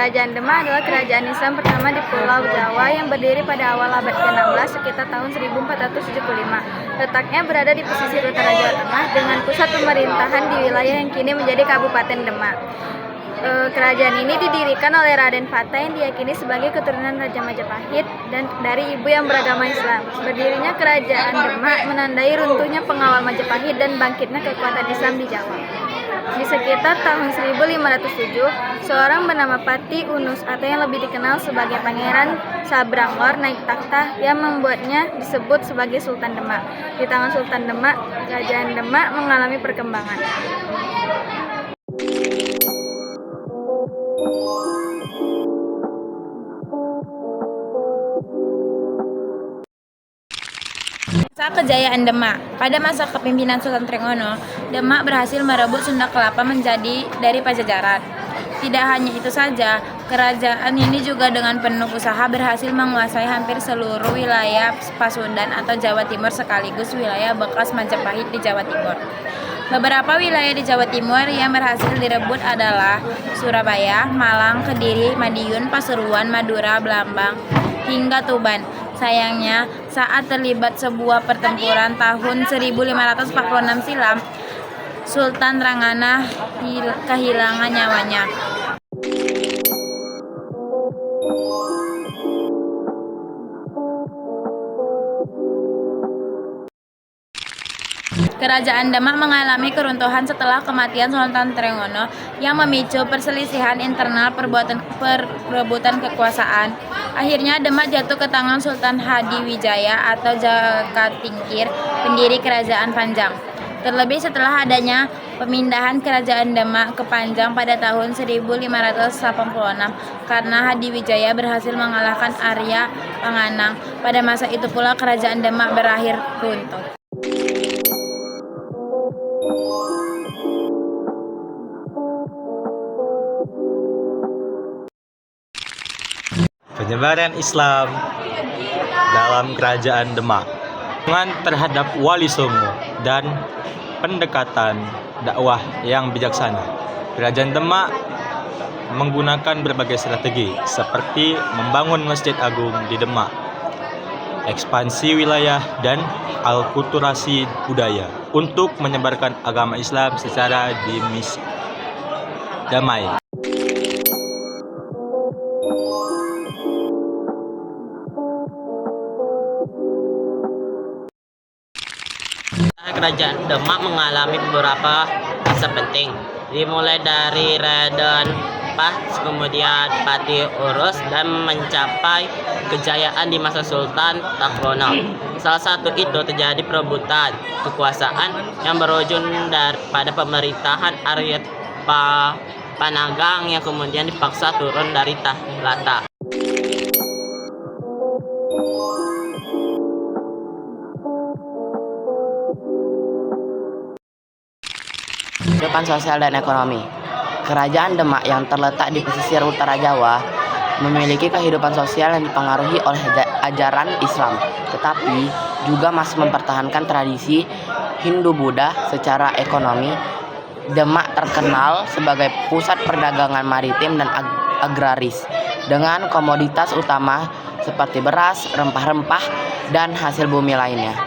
Kerajaan Demak adalah kerajaan Islam pertama di Pulau Jawa yang berdiri pada awal abad ke-16 sekitar tahun 1475. Letaknya berada di pesisir utara Jawa Tengah dengan pusat pemerintahan di wilayah yang kini menjadi Kabupaten Demak. Kerajaan ini didirikan oleh Raden Fatah yang diyakini sebagai keturunan Raja Majapahit dan dari ibu yang beragama Islam. Berdirinya kerajaan Demak menandai runtuhnya pengawal Majapahit dan bangkitnya kekuatan Islam di Jawa. Di sekitar tahun 1507, seorang bernama Pati Unus atau yang lebih dikenal sebagai Pangeran Sabranglor naik takhta yang membuatnya disebut sebagai Sultan Demak. Di tangan Sultan Demak, kerajaan Demak mengalami perkembangan. Masa kejayaan Demak. Pada masa kepemimpinan Sultan Trenggana, Demak berhasil merebut Sunda Kelapa menjadi dari Pajajaran. Tidak hanya itu saja, kerajaan ini juga dengan penuh usaha berhasil menguasai hampir seluruh wilayah Pasundan atau Jawa Timur sekaligus wilayah bekas Majapahit di Jawa Timur. Beberapa wilayah di Jawa Timur yang berhasil direbut adalah Surabaya, Malang, Kediri, Madiun, Pasuruan, Madura, Blambang, hingga Tuban. Sayangnya, saat terlibat sebuah pertempuran tahun 1546 silam, Sultan Ranggana kehilangan nyawanya. Kerajaan Demak mengalami keruntuhan setelah kematian Sultan Trenggana yang memicu perselisihan internal perebutan kekuasaan. Akhirnya Demak jatuh ke tangan Sultan Hadiwijaya atau Jakatingkir, pendiri Kerajaan Panjang. Terlebih setelah adanya pemindahan Kerajaan Demak ke Panjang pada tahun 1586 karena Hadiwijaya berhasil mengalahkan Arya Panganang. Pada masa itu pula Kerajaan Demak berakhir runtuh. Penyebaran Islam dalam Kerajaan Demak terhadap Wali Songo dan pendekatan dakwah yang bijaksana. Kerajaan Demak menggunakan berbagai strategi seperti membangun Masjid Agung di Demak, ekspansi wilayah dan alkulturasi budaya untuk menyebarkan agama Islam secara damai. Kerajaan Demak mengalami beberapa masa penting, dimulai dari Raden Fatah, kemudian Pati Unus dan mencapai kejayaan di masa Sultan Trenggana. Salah satu itu terjadi perebutan kekuasaan yang berujung pada pemerintahan Arya Panganang yang kemudian dipaksa turun dari tahta. Kehidupan sosial dan ekonomi. Kerajaan Demak yang terletak di pesisir utara Jawa memiliki kehidupan sosial yang dipengaruhi oleh ajaran Islam, tetapi juga masih mempertahankan tradisi Hindu-Buddha. Secara ekonomi, Demak terkenal sebagai pusat perdagangan maritim dan agraris dengan komoditas utama seperti beras, rempah-rempah, dan hasil bumi lainnya.